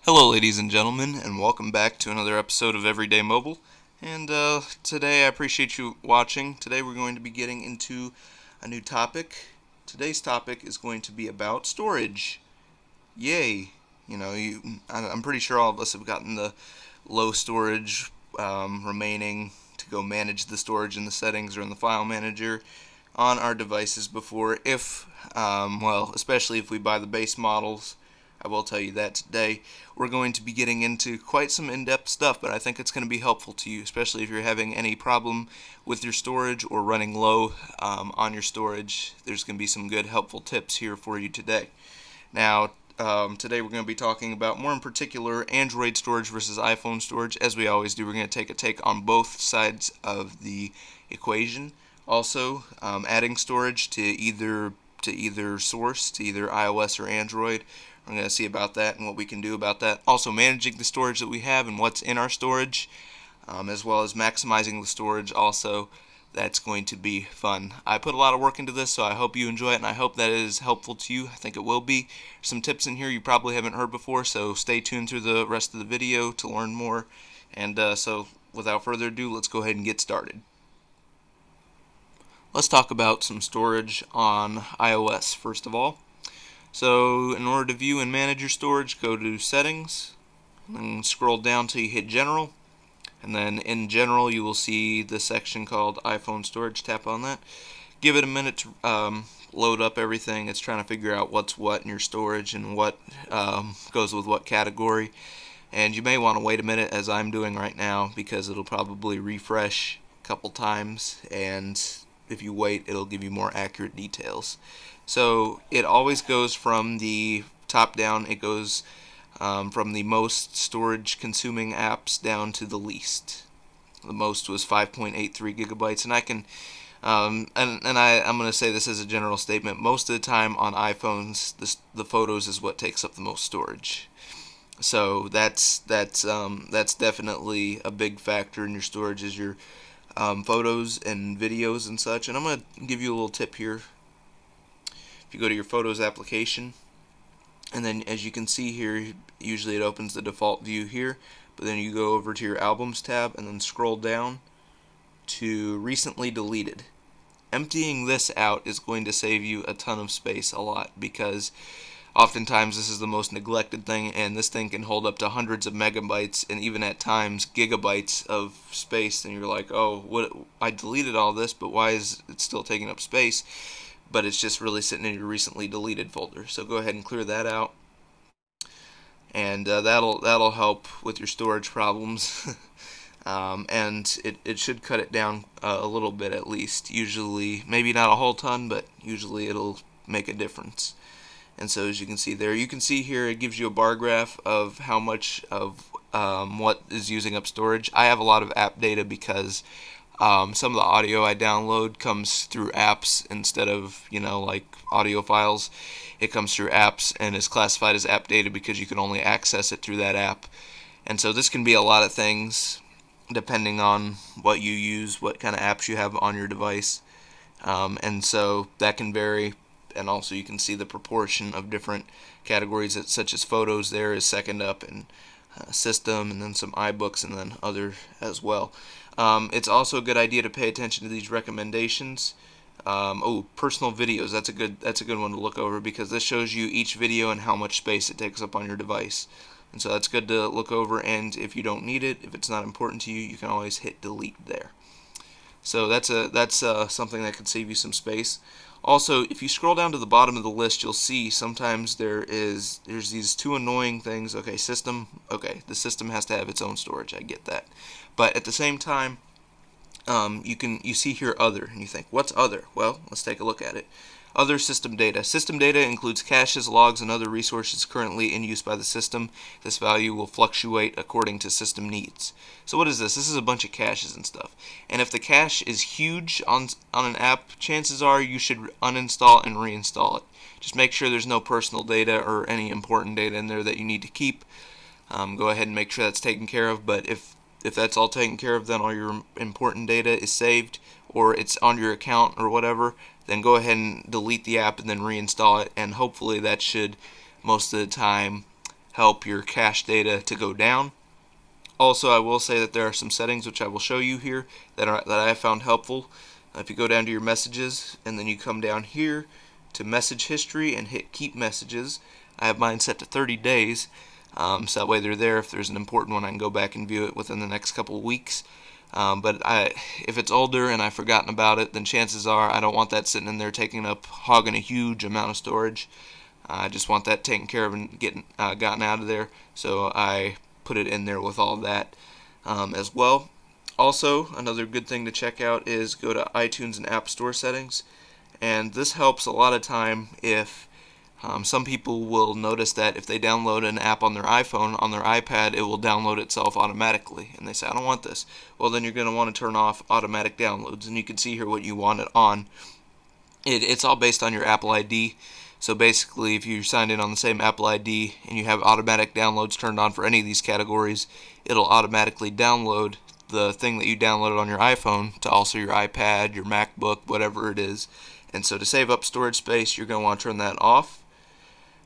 Hello ladies and gentlemen, and welcome back to another episode of Everyday Mobile. And today I appreciate you watching. Today we're going to be getting into a new topic. Today's topic is going to be about storage. Yay! I'm pretty sure all of us have gotten the low storage remaining to go manage the storage in the settings or in the file manager on our devices before. Especially if we buy the base models. I will tell you that today we're going to be getting into quite some in-depth stuff, but I think it's going to be helpful to you, especially if you're having any problem with your storage or running low on your storage. There's going to be some good helpful tips here for you today. Now, today we're going to be talking about, more in particular, Android storage versus iPhone storage. As we always do, we're going to take a take on both sides of the equation. Also, adding storage to either source, to either iOS or Android. We're going to see about that and what we can do about that. Also, managing the storage that we have and what's in our storage, as well as maximizing the storage also. That's going to be fun. I put a lot of work into this, so I hope you enjoy it, and I hope that it is helpful to you. I think it will be. Some tips in here you probably haven't heard before, so stay tuned through the rest of the video to learn more. And so, without further ado, let's go ahead and get started. Let's talk about some storage on iOS first of all. So in order to view and manage your storage, go to Settings, and scroll down till you hit General, and then in General you will see the section called iPhone Storage. Tap on that. Give it a minute to load up everything. It's trying to figure out what's what in your storage and what goes with what category. And you may want to wait a minute, as I'm doing right now, because it'll probably refresh a couple times, and if you wait, it'll give you more accurate details. So it always goes from the top down. It goes from the most storage consuming apps down to the least. The most was 5.83 gigabytes, and I can I'm going to say this as a general statement. Most of the time on iPhones, the photos is what takes up the most storage. So that's definitely a big factor in your storage, is your photos and videos and such. And I'm going to give you a little tip here. If you go to your Photos application, and then as you can see here, usually it opens the default view here, but then you go over to your Albums tab and then scroll down to Recently Deleted. Emptying this out is going to save you a ton of space, a lot, because oftentimes this is the most neglected thing, and this thing can hold up to hundreds of megabytes and even at times gigabytes of space, and you're like, oh, I deleted all this, but why is it still taking up space? But it's just really sitting in your recently deleted folder. So go ahead and clear that out, and that'll help with your storage problems. And it should cut it down a little bit at least. Usually, maybe not a whole ton, but usually it'll make a difference. And so as you can see there, you can see here it gives you a bar graph of how much of what is using up storage. I have a lot of app data because some of the audio I download comes through apps instead of, like audio files. It comes through apps and is classified as app data because you can only access it through that app. And so this can be a lot of things depending on what you use, what kind of apps you have on your device. And so that can vary. And also you can see the proportion of different categories, such as photos there is second up, and system, and then some iBooks, and then other as well. It's also a good idea to pay attention to these recommendations. Personal videos. That's a good one to look over, because this shows you each video and how much space it takes up on your device. And so that's good to look over, and if you don't need it, if it's not important to you, you can always hit delete there. So that's something that could save you some space. Also, if you scroll down to the bottom of the list, you'll see sometimes there's these two annoying things. Okay, system. Okay, the system has to have its own storage. I get that, but at the same time, you see here other, and you think, what's other? Well, let's take a look at it. Other system data. System data includes caches, logs, and other resources currently in use by the system. This value will fluctuate according to system needs. So what is this? This is a bunch of caches and stuff. And if the cache is huge on an app, chances are you should uninstall and reinstall it. Just make sure there's no personal data or any important data in there that you need to keep. Go ahead and make sure that's taken care of. But if that's all taken care of, then all your important data is saved, or it's on your account or whatever, then go ahead and delete the app and then reinstall it, and hopefully that should most of the time help your cache data to go down. Also, I will say that there are some settings which I will show you here that I have found helpful. If you go down to your messages and then you come down here to message history and hit keep messages, I have mine set to 30 days, so that way they're there. If there's an important one, I can go back and view it within the next couple of weeks. But if it's older and I've forgotten about it, then chances are I don't want that sitting in there hogging a huge amount of storage. I just want that taken care of and gotten out of there, so I put it in there with all that as well. Also, another good thing to check out is go to iTunes and App Store settings, and this helps a lot of time if some people will notice that if they download an app on their iPhone, on their iPad, it will download itself automatically, and they say, I don't want this. Well, then you're going to want to turn off automatic downloads, and you can see here what you want it on. It's all based on your Apple ID. So basically, if you're signed in on the same Apple ID and you have automatic downloads turned on for any of these categories, it'll automatically download the thing that you downloaded on your iPhone to also your iPad, your MacBook, whatever it is. And so to save up storage space, you're going to want to turn that off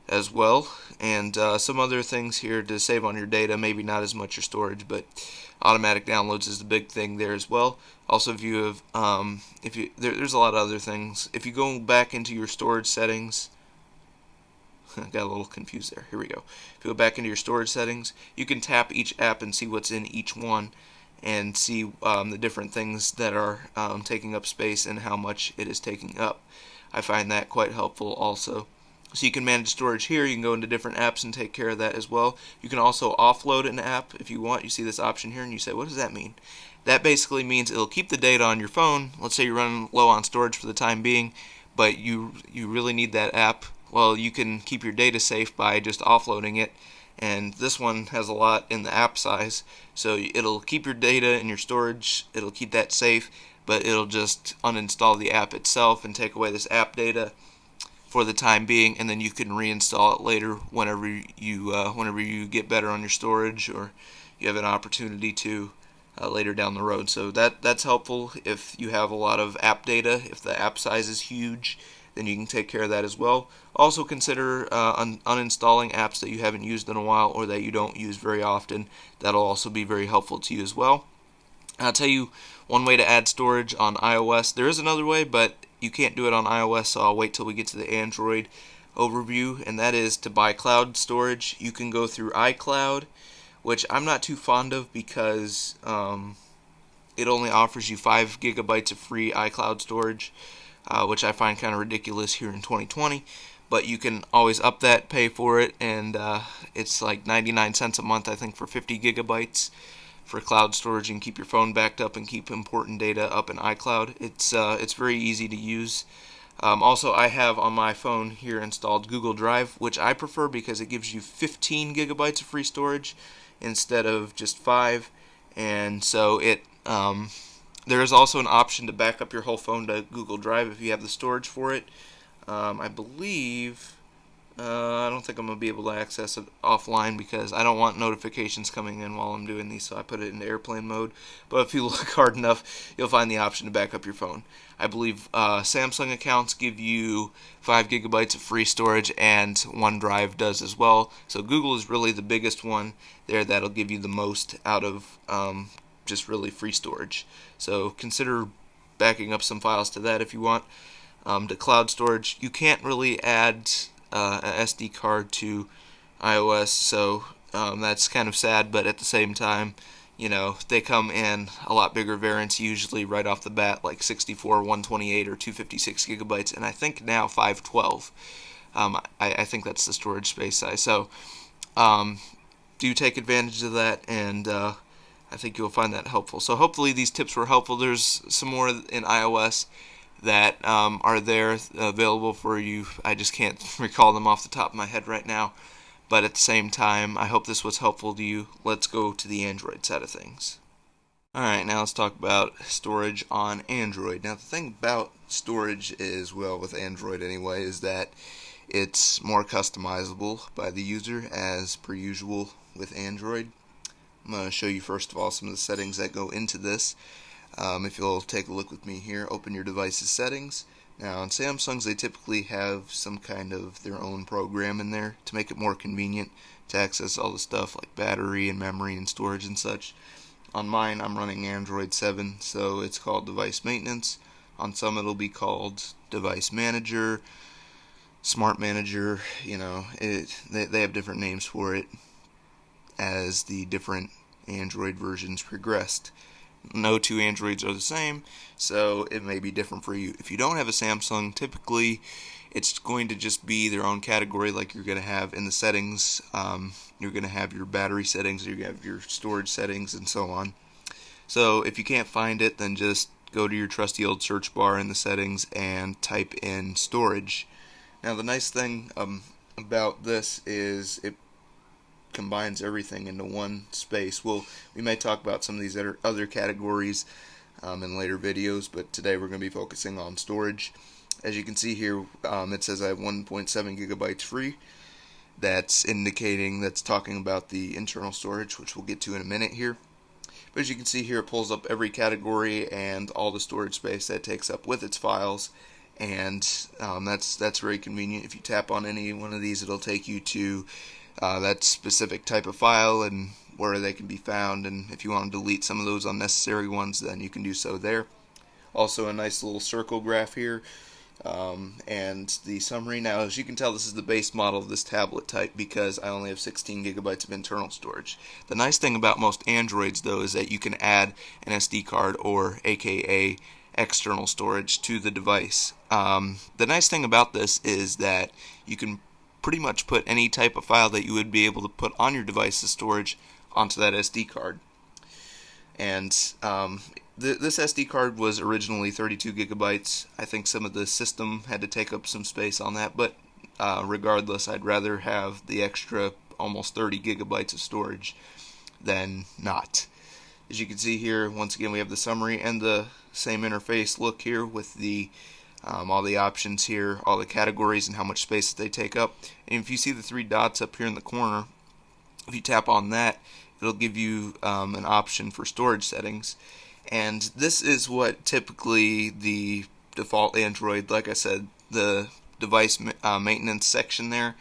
as well. And some other things here to save on your data, maybe not as much your storage, but automatic downloads is the big thing there as well. Also, if you have, there's a lot of other things. If you go back into your storage settings, got a little confused there. Here we go. If you go back into your storage settings, you can tap each app and see what's in each one and see the different things that are taking up space and how much it is taking up. I find that quite helpful also. So you can manage storage here. You can go into different apps and take care of that as well. You can also offload an app if you want. You see this option here and you say, what does that mean? That basically means it'll keep the data on your phone. Let's say you're running low on storage for the time being, but you really need that app. Well, you can keep your data safe by just offloading it, and this one has a lot in the app size, so it'll keep your data in your storage, it'll keep that safe, but it'll just uninstall the app itself and take away this app data for the time being, and then you can reinstall it later whenever you get better on your storage or you have an opportunity to later down the road. So that's helpful if you have a lot of app data. If the app size is huge, then you can take care of that as well. Also consider uninstalling apps that you haven't used in a while or that you don't use very often. That'll also be very helpful to you as well. I'll tell you one way to add storage on iOS. There is another way, but you can't do it on iOS, so I'll wait till we get to the Android overview, and that is to buy cloud storage. You can go through iCloud, which I'm not too fond of because it only offers you 5 gigabytes of free iCloud storage, which I find kind of ridiculous here in 2020. But you can always up that, pay for it, and it's like 99 cents a month, I think, for 50 gigabytes for cloud storage. You can keep your phone backed up and keep important data up in iCloud. It's very easy to use. Also, I have on my phone here installed Google Drive, which I prefer because it gives you 15 gigabytes of free storage instead of just 5. And so there is also an option to back up your whole phone to Google Drive if you have the storage for it. I believe, I don't think I'm going to be able to access it offline because I don't want notifications coming in while I'm doing these, so I put it into airplane mode. But if you look hard enough, you'll find the option to back up your phone. I believe Samsung accounts give you 5 gigabytes of free storage, and OneDrive does as well. So Google is really the biggest one there that'll give you the most out of just really free storage. So consider backing up some files to that if you want. To cloud storage, you can't really add an SD card to iOS, so that's kind of sad, but at the same time, they come in a lot bigger variants usually right off the bat, like 64, 128, or 256 gigabytes, and I think now 512. I think that's the storage space size. So do take advantage of that, and I think you'll find that helpful. So hopefully these tips were helpful. There's some more in iOS that are there available for you. I just can't recall them off the top of my head right now. But at the same time, I hope this was helpful to you. Let's go to the Android side of things. Alright, now let's talk about storage on Android. Now the thing about storage is, well, with Android anyway, is that it's more customizable by the user as per usual with Android. I'm going to show you first of all some of the settings that go into this. If you'll take a look with me here, open your device's settings, Now on Samsungs they typically have some kind of their own program in there to make it more convenient to access all the stuff like battery and memory and storage and such. On mine I'm running Android 7, so it's called Device Maintenance. On some it'll be called Device Manager, Smart Manager, they have different names for it as the different Android versions progressed. No two Androids are the same, so it may be different for you. If you don't have a Samsung, typically it's going to just be their own category, like you're going to have in the settings. You're going to have your battery settings, you're going to have your storage settings, and so on. So if you can't find it, then just go to your trusty old search bar in the settings and type in storage. Now the nice thing about this is it combines everything into one space. We may talk about some of these other categories in later videos, but today we're going to be focusing on storage. As you can see here, it says I have 1.7 gigabytes free. That's talking about the internal storage, which we'll get to in a minute here. But as you can see here, it pulls up every category and all the storage space that takes up with its files, and that's very convenient. If you tap on any one of these, it'll take you to that specific type of file and where they can be found, and if you want to delete some of those unnecessary ones, then you can do so there. Also a nice little circle graph here, and the summary. Now as you can tell, this is the base model of this tablet type because I only have 16 gigabytes of internal storage. The nice thing about most Androids though is that you can add an SD card, or aka external storage, to the device. The nice thing about this is that you can pretty much put any type of file that you would be able to put on your device's storage onto that SD card. And this SD card was originally 32 gigabytes. I think some of the system had to take up some space on that, but regardless, I'd rather have the extra almost 30 gigabytes of storage than not. As you can see here, once again we have the summary and the same interface look here with the all the options here, all the categories and how much space that they take up. And if you see the three dots up here in the corner, if you tap on that, it'll give you an option for storage settings. And this is what typically the default Android, like I said, the device maintenance section there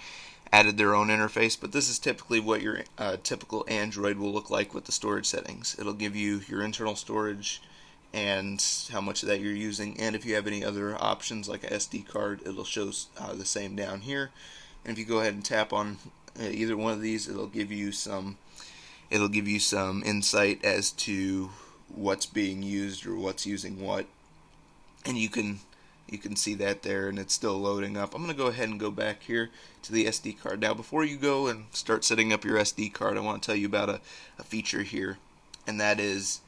added their own interface, but this is typically what your typical Android will look like with the storage settings. It'll give you your internal storage and how much of that you're using, and if you have any other options like a SD card, it'll show the same down here. And if you go ahead and tap on either one of these, it'll give you some insight as to what's being used or what's using what, and you can see that there, and it's still loading up. I'm going to go ahead and go back here to the SD card. Now before you go and start setting up your SD card, I want to tell you about a feature here, and that is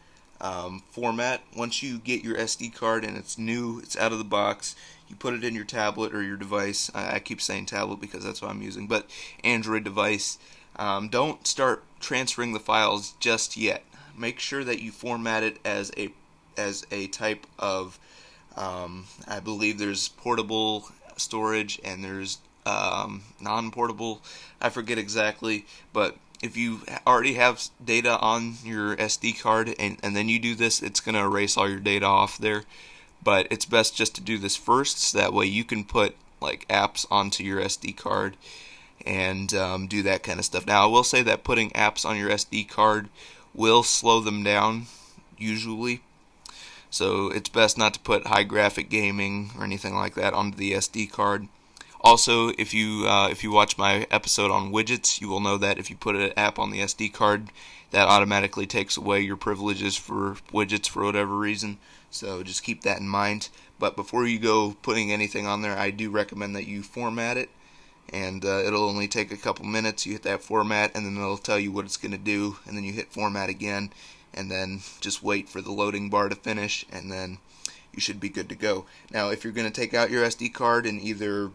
format. Once you get your SD card and it's new, it's out of the box, you put it in your tablet or your device. I keep saying tablet because that's what I'm using, but Android device. Don't start transferring the files just yet. Make sure that you format it as a type of I believe there's portable storage and there's non-portable. I forget exactly, but if you already have data on your SD card and then you do this, it's going to erase all your data off there. But it's best just to do this first, so that way you can put like apps onto your SD card and do that kind of stuff. Now I will say that putting apps on your SD card will slow them down usually, so it's best not to put high graphic gaming or anything like that onto the SD card. Also, if you watch my episode on widgets, you will know that if you put an app on the SD card, that automatically takes away your privileges for widgets for whatever reason. So just keep that in mind. But before you go putting anything on there, I do recommend that you format it, and it'll only take a couple minutes. You hit that format, and then it'll tell you what it's going to do, and then you hit format again, and then just wait for the loading bar to finish, and then you should be good to go. Now, if you're going to take out your SD card and either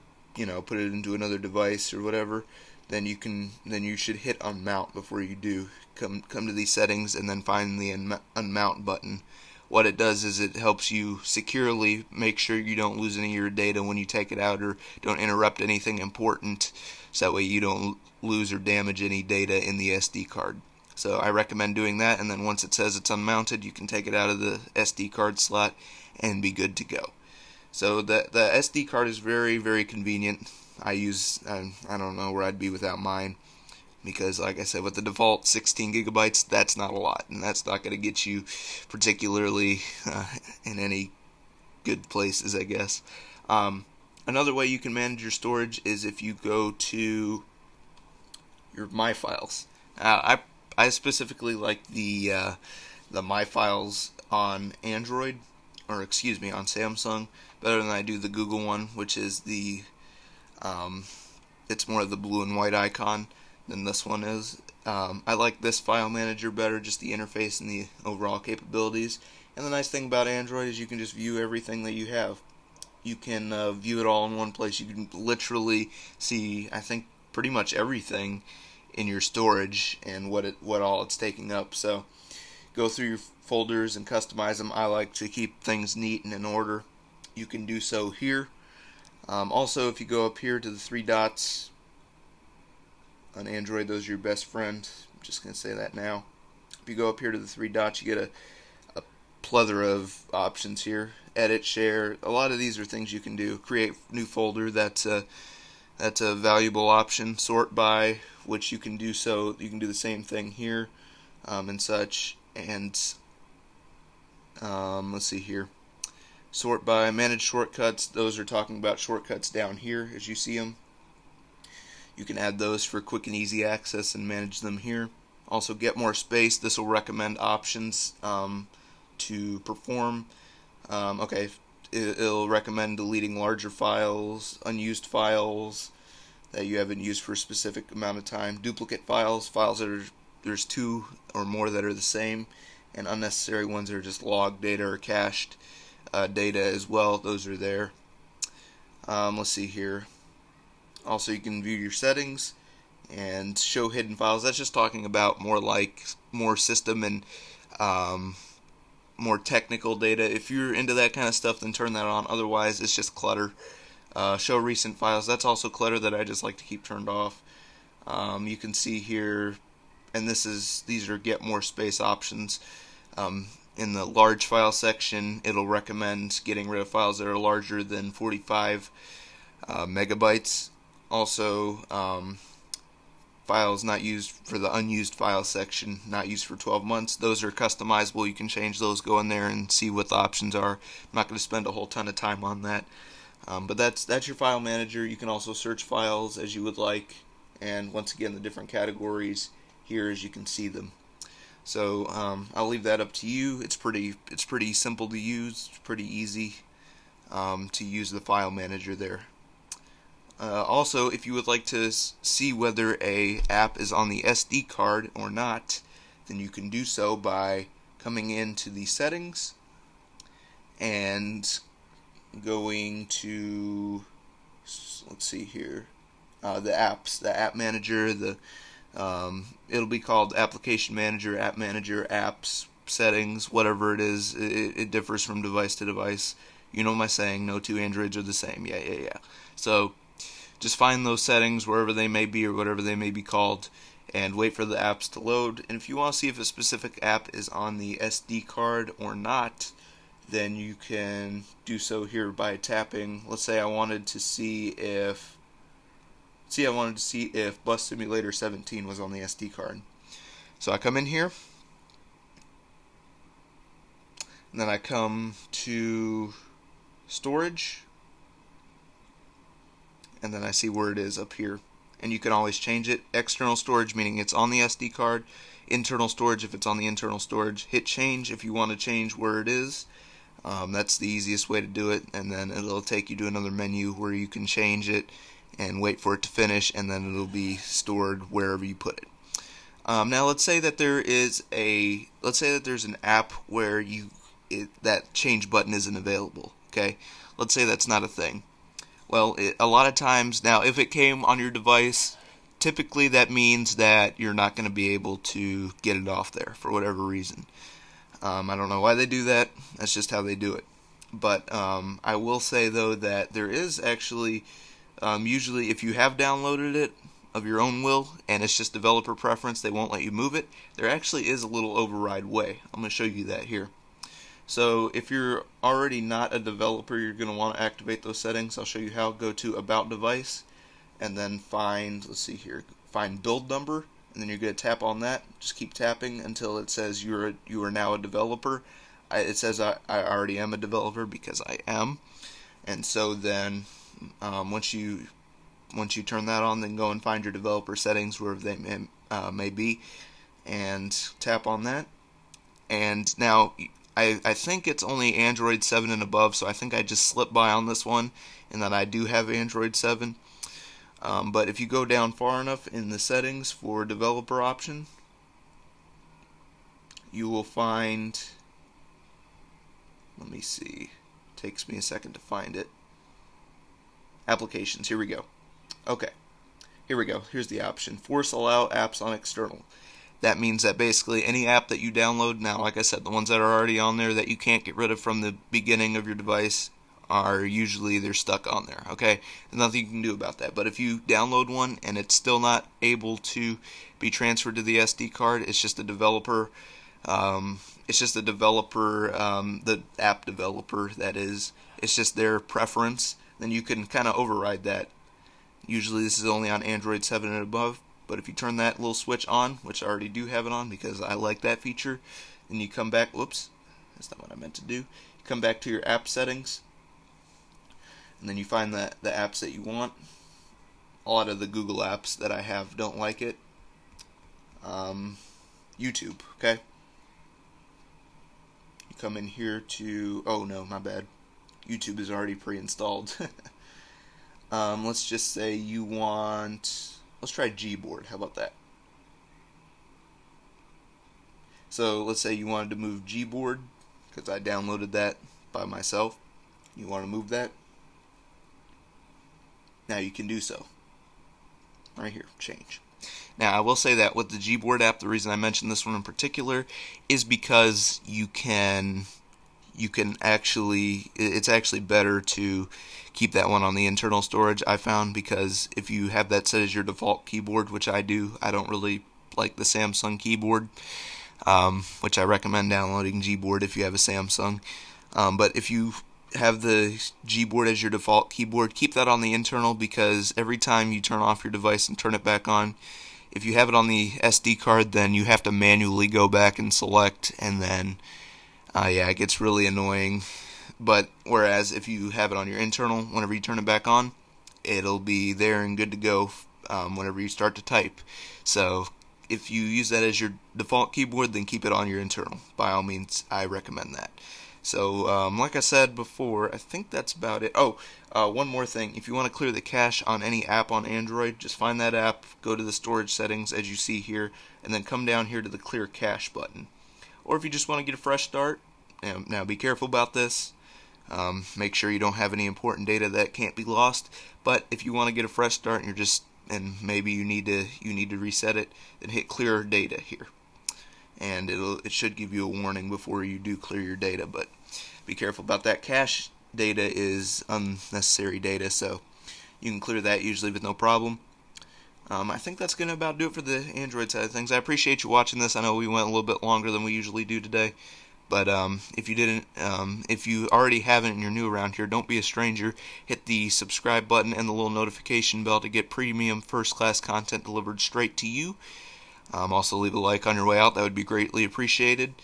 put it into another device or whatever, then you should hit unmount before you do. Come to these settings and then find the unmount button. What it does is it helps you securely make sure you don't lose any of your data when you take it out, or don't interrupt anything important, so that way you don't lose or damage any data in the SD card. So I recommend doing that, and then once it says it's unmounted, you can take it out of the SD card slot and be good to go. So the SD card is very, very convenient. I don't know where I'd be without mine, because like I said, with the default 16 gigabytes, that's not a lot, and that's not going to get you particularly in any good places, I guess. Another way you can manage your storage is if you go to your My Files. I specifically like the My Files on Android, or excuse me, on Samsung, better than I do the Google one, which is it's more of the blue and white icon than this one is. I like this file manager better, just the interface and the overall capabilities. And the nice thing about Android is you can just view everything that you have. You can view it all in one place. You can literally see, I think, pretty much everything in your storage and what all it's taking up. So go through your folders and customize them. I like to keep things neat and in order. You can do so here. Also, if you go up here to the three dots on Android, those are your best friend. I'm just going to say that now. If you go up here to the three dots, you get a plethora of options here. Edit, share. A lot of these are things you can do. Create new folder. That's a valuable option. Sort by, which you can do so. You can do the same thing here and such. And let's see here. Sort by, manage shortcuts. Those are talking about shortcuts down here as you see them. You can add those for quick and easy access and manage them here. Also, get more space. This will recommend options to perform. Okay, it'll recommend deleting larger files, unused files that you haven't used for a specific amount of time, duplicate files, files that there's two or more that are the same, and unnecessary ones that are just log data or cached data as well. Those are there. Let's see here. Also, you can view your settings and show hidden files. That's just talking about more system and more technical data. If you're into that kind of stuff, then turn that on. Otherwise, it's just clutter. Show recent files. That's also clutter that I just like to keep turned off. You can see here, and these are get more space options. In the large file section, it'll recommend getting rid of files that are larger than 45 megabytes. Also, files not used for the unused file section, not used for 12 months. Those are customizable. You can change those, go in there and see what the options are. I'm not going to spend a whole ton of time on that. But that's your file manager. You can also search files as you would like, and once again, the different categories here as you can see them. So I'll leave that up to you. It's pretty simple to use. It's pretty easy to use the file manager there. Also, if you would like to see whether a app is on the SD card or not, then you can do so by coming into the settings and going to, let's see here, the apps, the app manager, it'll be called application manager, app manager, apps, settings, whatever it is. It differs from device to device. You know my saying, no two Androids are the same. Yeah. So just find those settings wherever they may be or whatever they may be called, and wait for the apps to load. And if you want to see if a specific app is on the SD card or not, then you can do so here by tapping. Let's say I wanted to see if Bus Simulator 17 was on the SD card. So I come in here, and then I come to storage, and then I see where it is up here. And you can always change it. External storage, meaning it's on the SD card. Internal storage, if it's on the internal storage. Hit change if you want to change where it is. That's the easiest way to do it, and then it'll take you to another menu where you can change it and wait for it to finish, and then it'll be stored wherever you put it. Now let's say that there's an app where that change button isn't available. Okay, let's say that's not a thing. Well, a lot of times now, if it came on your device, typically that means that you're not going to be able to get it off there for whatever reason. I don't know why they do that. That's just how they do it. But I will say though that there is actually usually, if you have downloaded it of your own will and it's just developer preference, they won't let you move it. There actually is a little override way. I'm going to show you that here. So if you're already not a developer, you're going to want to activate those settings. I'll show you how. Go to About Device, and then find, let's see here, find build number, and then you're going to tap on that. Just keep tapping until it says you are now a developer. It says I already am a developer because I am. And so then once you turn that on, then go and find your developer settings wherever they may be, and tap on that. And now I think it's only Android 7 and above, so I think I just slipped by on this one, and that I do have Android 7. But if you go down far enough in the settings for developer option, you will find, let me see, takes me a second to find it, applications. Here we go. Okay, here we go. Here's the option, force allow apps on external. That means that basically any app that you download, now like I said, the ones that are already on there that you can't get rid of from the beginning of your device are usually, they're stuck on there, okay? There's nothing you can do about that. But if you download one and it's still not able to be transferred to the SD card, it's just a developer, the app developer, that is, it's just their preference, then you can kind of override that. Usually this is only on Android 7 and above, but if you turn that little switch on, which I already do have it on because I like that feature, then you come back, whoops, that's not what I meant to do. You come back to your app settings, and then you find the apps that you want. A lot of the Google apps that I have don't like it. YouTube, okay? You come in here to, oh no, my bad. YouTube is already pre-installed. Let's just say you want, let's try Gboard. How about that? So let's say you wanted to move Gboard, because I downloaded that by myself. You want to move that. Now you can do so. Right here, change. Now I will say that with the Gboard app, the reason I mentioned this one in particular is because you can actually, it's actually better to keep that one on the internal storage, I found, because if you have that set as your default keyboard, which I do, I don't really like the Samsung keyboard, which I recommend downloading Gboard if you have a Samsung. But if you have the Gboard as your default keyboard, keep that on the internal, because every time you turn off your device and turn it back on, if you have it on the SD card, then you have to manually go back and select, and then yeah, it gets really annoying. But whereas if you have it on your internal, whenever you turn it back on, it'll be there and good to go whenever you start to type. So if you use that as your default keyboard, then keep it on your internal. By all means, I recommend that. So like I said before, I think that's about it. Oh, one more thing. If you want to clear the cache on any app on Android, just find that app, go to the storage settings as you see here, and then come down here to the clear cache button. Or if you just want to get a fresh start, now be careful about this. Make sure you don't have any important data that can't be lost. But if you want to get a fresh start and maybe you need to reset it, then hit clear data here, and it should give you a warning before you do clear your data. But be careful about that. Cache data is unnecessary data, so you can clear that usually with no problem. I think that's going to about do it for the Android side of things. I appreciate you watching this. I know we went a little bit longer than we usually do today. But if you already haven't and you're new around here, don't be a stranger. Hit the subscribe button and the little notification bell to get premium first-class content delivered straight to you. Also leave a like on your way out. That would be greatly appreciated.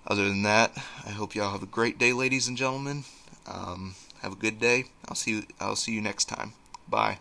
Other than that, I hope y'all have a great day, ladies and gentlemen. Have a good day. I'll see you next time. Bye.